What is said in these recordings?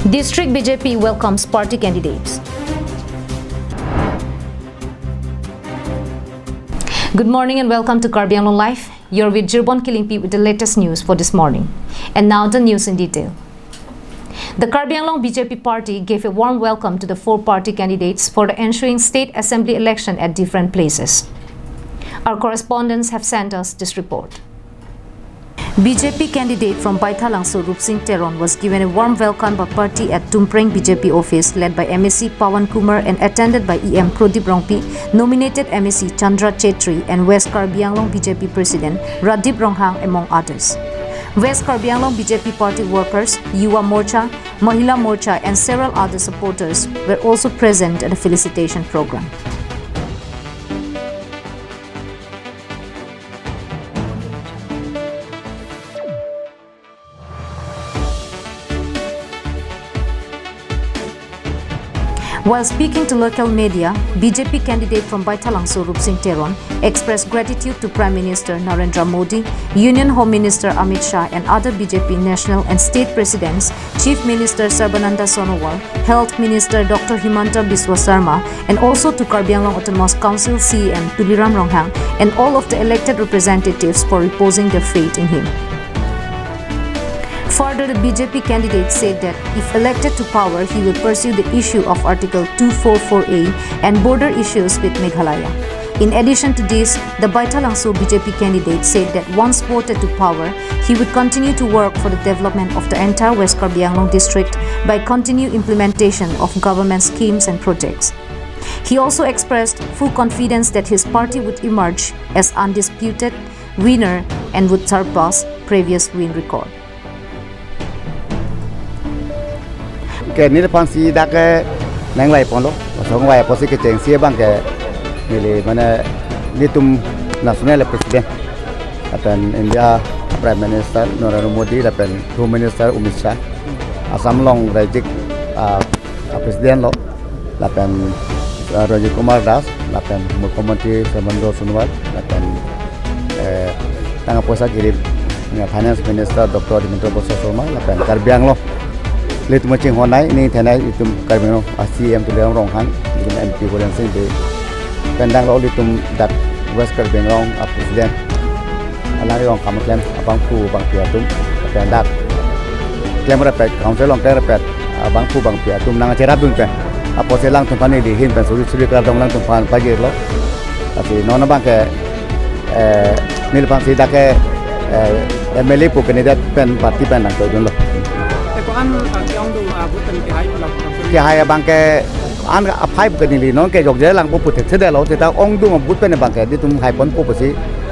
District BJP welcomes party candidates. Good morning and welcome to Karbi Anglong Live. You're with Jirbon Kilingpi with the latest news for this morning. And now the news in detail. The Karbi Anglong BJP party gave a warm welcome to the four party candidates for the ensuing state assembly election at different places. Our correspondents have sent us this report. BJP candidate from Baithalangso Rup Singh Teron was given a warm welcome by party at Tumpreng BJP office led by MSc Pawan Kumar and attended by EM Prodip Rongpi, nominated MSc Chandra Chetri and West Karbi Anglong BJP President Radip Ronghang among others. West Karbi Anglong BJP party workers, Yuwa Morcha, Mahila Morcha and several other supporters were also present at the felicitation program. While speaking to local media, BJP candidate from Baithalangso Rup Singh Teron expressed gratitude to Prime Minister Narendra Modi, Union Home Minister Amit Shah and other BJP national and state presidents, Chief Minister Sarbananda Sonowal, Health Minister Dr. Himanta Biswa Sarma, and also to Karbi Anglong Autonomous Council CEM Tuliram Ronghang and all of the elected representatives for reposing their faith in him. Further, the BJP candidate said that if elected to power, he will pursue the issue of Article 244A and border issues with Meghalaya. In addition to this, the Baithalangso BJP candidate said that once voted to power, he would continue to work for the development of the entire West Karbi Anglong district by continued implementation of government schemes and projects. He also expressed full confidence that his party would emerge as undisputed winner and would surpass previous win record. Cái này là phong sĩ đã cái nâng lại phong lô, xong rồi phong sĩ cái chuyện xưa bằng cái này là mana litum nasional president, apan India Prime Minister Narendra Modi, apan Home Minister Amit Shah, Assam long Rajik President lo, apan Rajiv Kumar Das, apan Mukhyamantri Sarbananda Sonowal, apan tangga posa kirim Finance Minister Dr. Himanta Biswa Sarma, apan Karbi Anglong Lihat macam honai ini tenai itu kami CM tu dalam Ronghang, itu MP Kuala Sing di pendang lalu itu dat West Karbi Anglong Presiden, alari orang kamu klaim abang pu bang piatum, pendak klaim repet council orang klaim repet abang pu bang piatum nang cerap dun pe, apa selang tempat ini dihin pen suri kerana lang tempat pagi lo, tapi nona bang ke nilpan si dak ke MLA pu kandidat pen parti pen nang tu lo. Cái hai bằng cái anh phải cái này nó cái dọc dễ lang bút thực thế đây là thì ta ông đúng bút bên bằng cái đi tung hai bốn bút bớt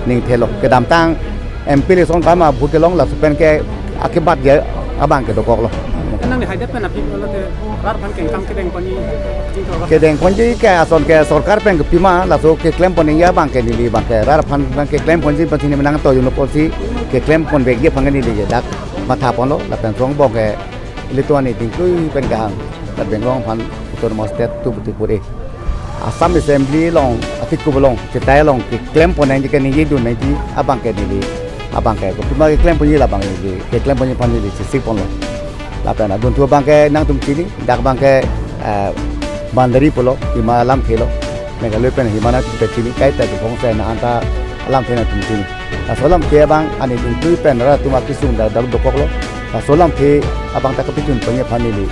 nín thế lo cái đam tang MP lên xong cái mà bút cái long là bên cái akibat dễ bằng cái đồ cọc lo. Cái năng này hai đứa bên là phim là thế, rát phần cảnh cam cái đèn con gì cái ason cái सरकार bên cái pima là số cái claim con này bằng cái này bằng cái rát phần cái claim con gì bên thì mình đang tôi dùng nó gì cái claim con về cái phần cái này để đặt mà thả con lo là bên xuống bong cái Lituania tingkui penggang dan benglong pan autonomous state tu betul puri. Assam Assembly long atiku belong cetai long klaim ponen jika ni hidu nanti abang ke ni abang ke cuma klaim punya lah bang ni klaim punya pan ni sisi pon lo. Lapan ada dua bang ke nang tum sini dak bang ke bandari polo lima alam kilo. Mereka lepas ni mana tu sini kait tu pun saya nak anta alam kena tum sini. Asalam ke bang ani tingkui pen rara tu maki sung dak dokok lo. Solam ke abang tak kepicun punya family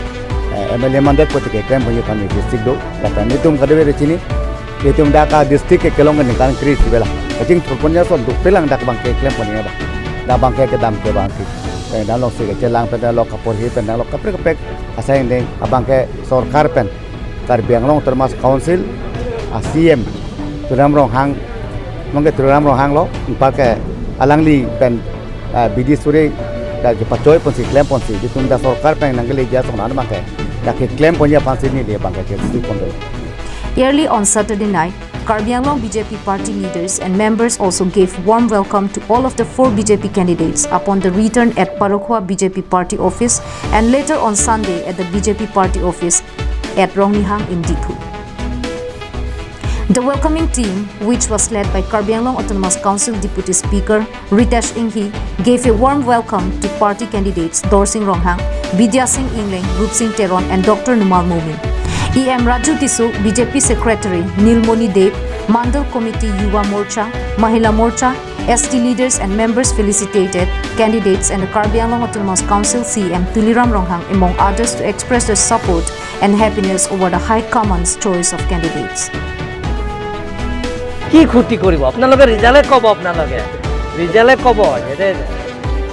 MLA mandat pun tak klaim punya family district do kata ni tum kadang ada sini itu mendaka district ke kelongan ni kan kris bela kacing punya son tu pelang dak bang ke klaim punya bah dak bang ke dam ke bang ki dah lok se ke celang pada lok kapor hi pada lok kapre kapek asai ni abang ke sarkar pen Karbi Anglong termasuk council CM Tuliram Ronghang mungkin Tuliram Ronghang lo pakai alangli pen BD Suri dah kepacoy pun si klaim pun si itu dah sarkar pen nanggeli dia soalan bangkai dah klaim punya pansi ni dia bangkai si pun tu. Early on Saturday night, Karbi Anglong BJP party leaders and members also gave warm welcome to all of the four BJP candidates upon the return at Parokhwa BJP party office and later on Sunday at the BJP party office at Rongnihang in Diku. The welcoming team, which was led by Karbi Anglong Autonomous Council Deputy Speaker Ritesh Inghi, gave a warm welcome to party candidates Dorsing Ronghang, Vidya Singh Ingleng, Rup Singh Teron and Dr. Numal Momin. E.M. Raju Tisu, BJP Secretary Nilmoni Dev, Mandal Committee Yuva Morcha, Mahila Morcha, ST leaders and members felicitated candidates and the Karbi Anglong Autonomous Council CM Tuliram Ronghang among others to express their support and happiness over the High Command's choice of candidates. কি ক্ষতি কৰিব আপোনালোকে ৰিজাল্টে ক'ব আপোনালোকে ৰিজাল্টে ক'ব যে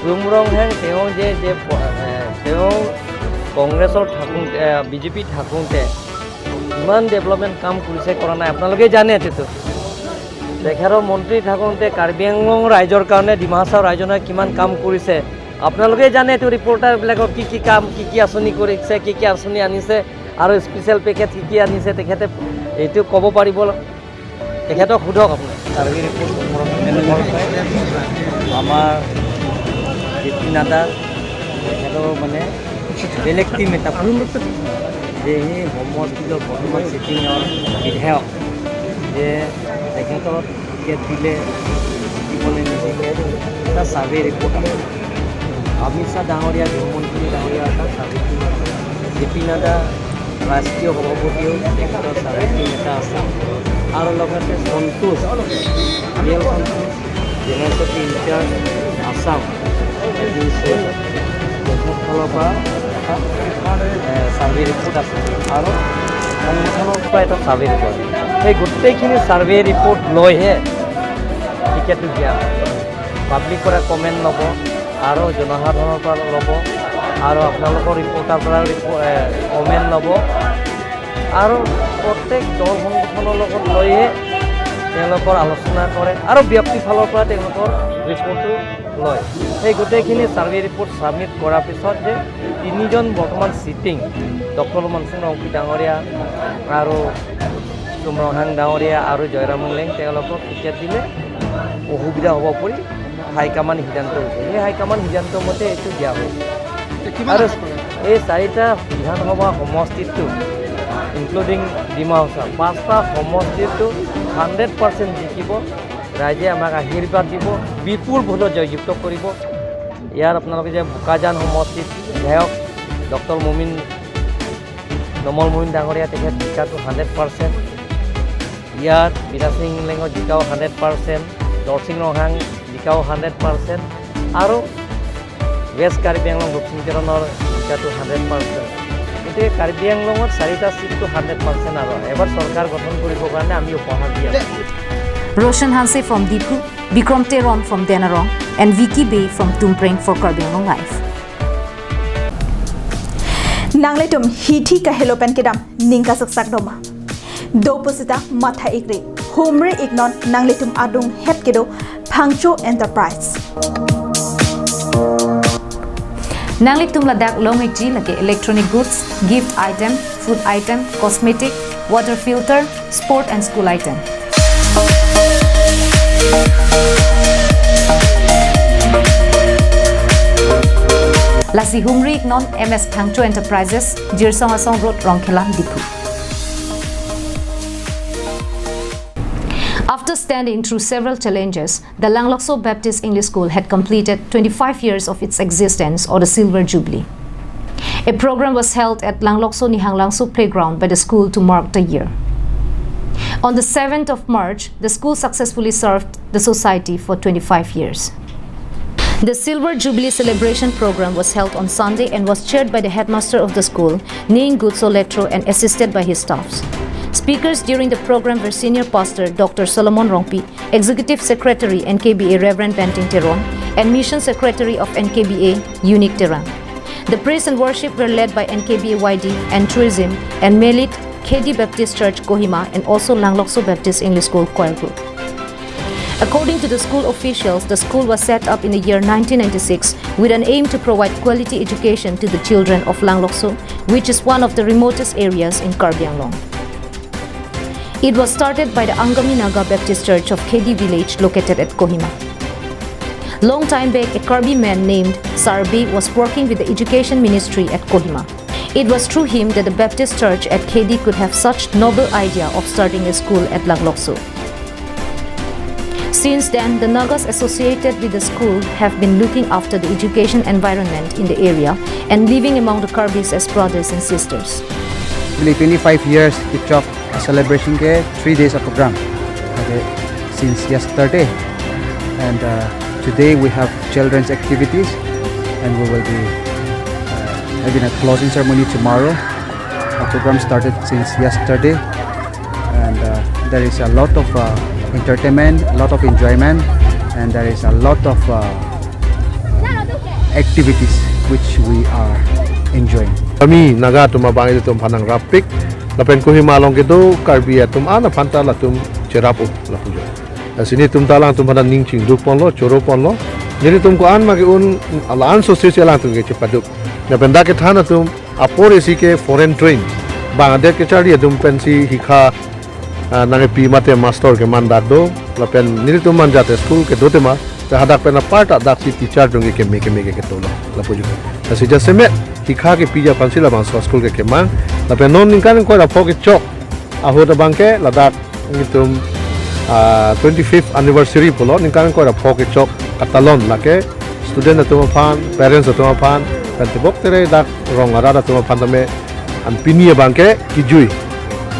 চুমৰংহেং তেওঁ যে তেওঁ কংগ্ৰেছৰ থাকোঁতে বিজেপি থাকোঁতে ইমান ডেভেলপমেণ্ট কাম কৰিছে কৰা নাই আপোনালোকে জানে এইটো তেখেতৰ মন্ত্ৰী থাকোঁতে কাৰ্বি আংলং ৰাইজৰ কাৰণে ডিমা হাছাও ৰাইজনে কিমান কাম কৰিছে আপোনালোকে জানে এইটো ৰিপৰ্টাৰবিলাকৰ কি কাম কি আঁচনি কৰিছে কি আঁচনি আনিছে আৰু স্পেচিয়েল পেকেজ কি আনিছে তেখেতে এইটো ক'ব পাৰিব তেখেতক সোধক আপুনি কাৰ্বি ৰিপৰ্ট আমাৰ জেপি নাডা তেখেতৰ মানে বেলেগ টিম এটা যে সেই সমষ্টিৰ বৰ্তমান ছিটিঙৰ বিধায়ক যে তেখেতৰ টিকেট দিলে দিবলৈ নিদিলে এটা ছাৰ্ভে ৰিপৰ্ট আছে অমিত শ্বাহ ডাঙৰীয়া গৃহমন্ত্ৰী ডাঙৰীয়া এটা ছাৰ্ভে টিম আছে জেপি নাডা ৰাষ্ট্ৰীয় সভাপতিও তেখেতৰ ছাৰ্ভে টিম এটা আছে আৰু লগতে সন্তোষ ৰিয়েল সন্তোষ জেনেৰেল ইনচাৰ্জ আছাম তেখেত ফালৰ পৰা এটা ছাৰ্ভে ৰিপৰ্ট আছে আৰু সংগঠনৰ পৰা এটা ছাৰ্ভে ৰিপৰ্ট সেই গোটেইখিনি ছাৰ্ভে ৰিপৰ্ট লৈহে টিকেটটো দিয়া হয় পাব্লিকৰ পৰা কমেণ্ট ল'ব আৰু জনসাধাৰণৰ পৰা ল'ব আৰু আপোনালোকৰ ৰিপৰ্টাৰ পৰা কমেণ্ট ল'ব আৰু প্ৰত্যেক দল সংগঠনৰ লগত লৈহে তেওঁলোকৰ আলোচনা কৰে আৰু ব্যক্তি ফালৰ পৰা তেওঁলোকৰ ৰিপৰ্টটো লয় সেই গোটেইখিনি ছাৰ্ভে ৰিপৰ্ট ছাবমিট কৰাৰ পিছত যে তিনিজন বৰ্তমান ছিটিং ডক্টৰ মনসিং ৰংপি ডাঙৰীয়া আৰু চুমৰংহাং ডাঙৰীয়া আৰু জয়ৰাম ইংলেং তেওঁলোকক টিকেট দিলে অসুবিধা হ'ব বুলি হাইকমাণ্ড সিদ্ধান্ত হৈছে সেই হাইকমাণ্ড সিদ্ধান্ত মতে এইটো দিয়া হৈছে আৰু এই চাৰিটা বিধানসভা সমষ্টিটো ইনক্লুডিং ডিমা হাছাও পাঁচটা সমষ্টিটো 100% জিকিব ৰাইজে আমাক আশীৰ্বাদ দিব বিপুল ভোটত জয়যুক্ত কৰিব ইয়াৰ আপোনালোকে যে বোকাজান সমষ্টিত বিধায়ক ডক্টৰ নমল মোমিন ডাঙৰীয়া তেখেত জিকাটো 100% ইয়াত বিৰা সিং ইংলেঙৰ জিকাও 100% দৰসিং ৰংহাং জিকাও 100% আৰু ৱেষ্ট কাৰ্বি আংলং ৰূপ সিং তেৰণৰ জিকাটো 100% গতিকে কাৰ্বি আংলঙত চাৰিটা ছিটটো 100% আৰু এবাৰ চৰকাৰ গঠন কৰিবৰ কাৰণে আমি উপহাৰ দি আছোঁ Roshan Hanse from Dipu, Bikram Teron from Denarong, and Vicky Bay from Tumpreng for Karbi Anglong Live. Nangletum hiti kahelopen kedam ningka saksak doma. Do posita matha ikre. Homre ignon nangletum adung het kedo Pangcho Enterprise. Nangletum ladak longekji lake electronic goods, gift item, food item, cosmetic, water filter, sport and school item. Lasi Humri Ignon MS Pangcho Enterprises, Jirsong Asong Road, Rongkhela, Dipu. After standing through several challenges, the Langlokso Baptist English School had completed 25 years of its existence, or the Silver Jubilee. A program was held at Langlokso Nihanglangso Playground by the school to mark the year. On the 7th of March, the school successfully served the society for 25 years. The Silver Jubilee celebration program was held on Sunday and was chaired by the headmaster of the school, Ning Gutso Letro, and assisted by his staffs. Speakers during the program were Senior Pastor Dr. Solomon Rongpi, Executive Secretary NKBA Reverend Benting Teron, and Mission Secretary of NKBA Unique Teran. The praise and worship were led by NKBA YD and Tourism and Melit KD Baptist Church Kohima and also Langlokso Baptist English School Choir Group. According to the school officials, the school was set up in the year 1996 with an aim to provide quality education to the children of Langlokso, which is one of the remotest areas in Karbi Anglong. It was started by the Angami Naga Baptist Church of KD Village located at Kohima. Long time back, a Karbi man named Sarbi was working with the Education Ministry at Kohima. It was through him that the Baptist Church at KD could have such noble idea of starting a school at Laglokso. Since then, the Nagas associated with the school have been looking after the education environment in the area and living among the Karbis as brothers and sisters. 25 years it took a celebration ke 3 days of program since yesterday, and today we have children's activities and we will be having a closing ceremony tomorrow. Our program started since yesterday, and there is a lot of entertainment, a lot of enjoyment, and there is a lot of activities which we are enjoying. Kami naga tumabang itu tum panang rapik, lapen kuhi malong gitu Karbi tum ana panta la tum cerapu la pujo. Sini tum talang tum panang ningching dupon lo, coro pon lo. Jadi tum ko an magi un alan sosial lang tum ke cepaduk. Lapen dak thana tum apore si ke foreign train. Bangladesh ke cari tum pensi hika nange pi mate master ke mandak do. Lapen niri tum manjate school ke dote ma. Hadak pena part dak si teacher dungi ke meke ke tolo la pujo. Asi jase met hika ke pija pansila bang school ke kemang. Lapen non ningkan ko la poke chok. Ahoda bangke ladak ngitum 25th anniversary polo ningkan ko la poke chok katalon lake student atuma pan parents atuma pan kan tibok tere dak rong arada atuma pan tame an pinie bangke kijui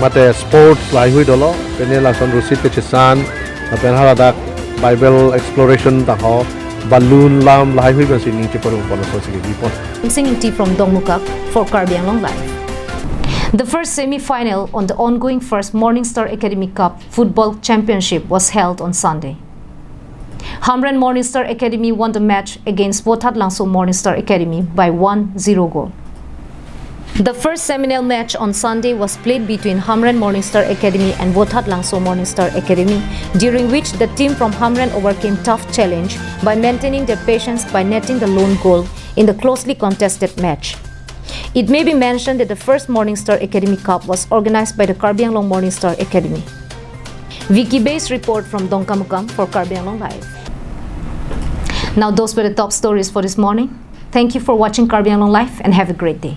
mate sports lai hui dolo penela son rusit ke chesan lapen hala dak Bible exploration ta ho balloon lam lai hui ban sining che porong pon so sige dipon. I'm singing tea from Dongmukak for Karbi Anglong Live. The first semi-final on the ongoing first Morningstar Academy Cup Football Championship was held on Sunday. Hamren Morningstar Academy won the match against Botat Langso Morningstar Academy by 1-0 goal. The first seminal match on Sunday was played between Hamren Morningstar Academy and Botat Langso Morningstar Academy, during which the team from Hamren overcame tough challenge by maintaining their patience by netting the lone goal in the closely contested match. It may be mentioned that the first Morningstar Academy Cup was organized by the Karbi Anglong Morningstar Academy. Vicky Bay's report from Dongkamukam for Karbi Anglong Live. Now those were the top stories for this morning. Thank you for watching Karbi Anglong Live and have a great day.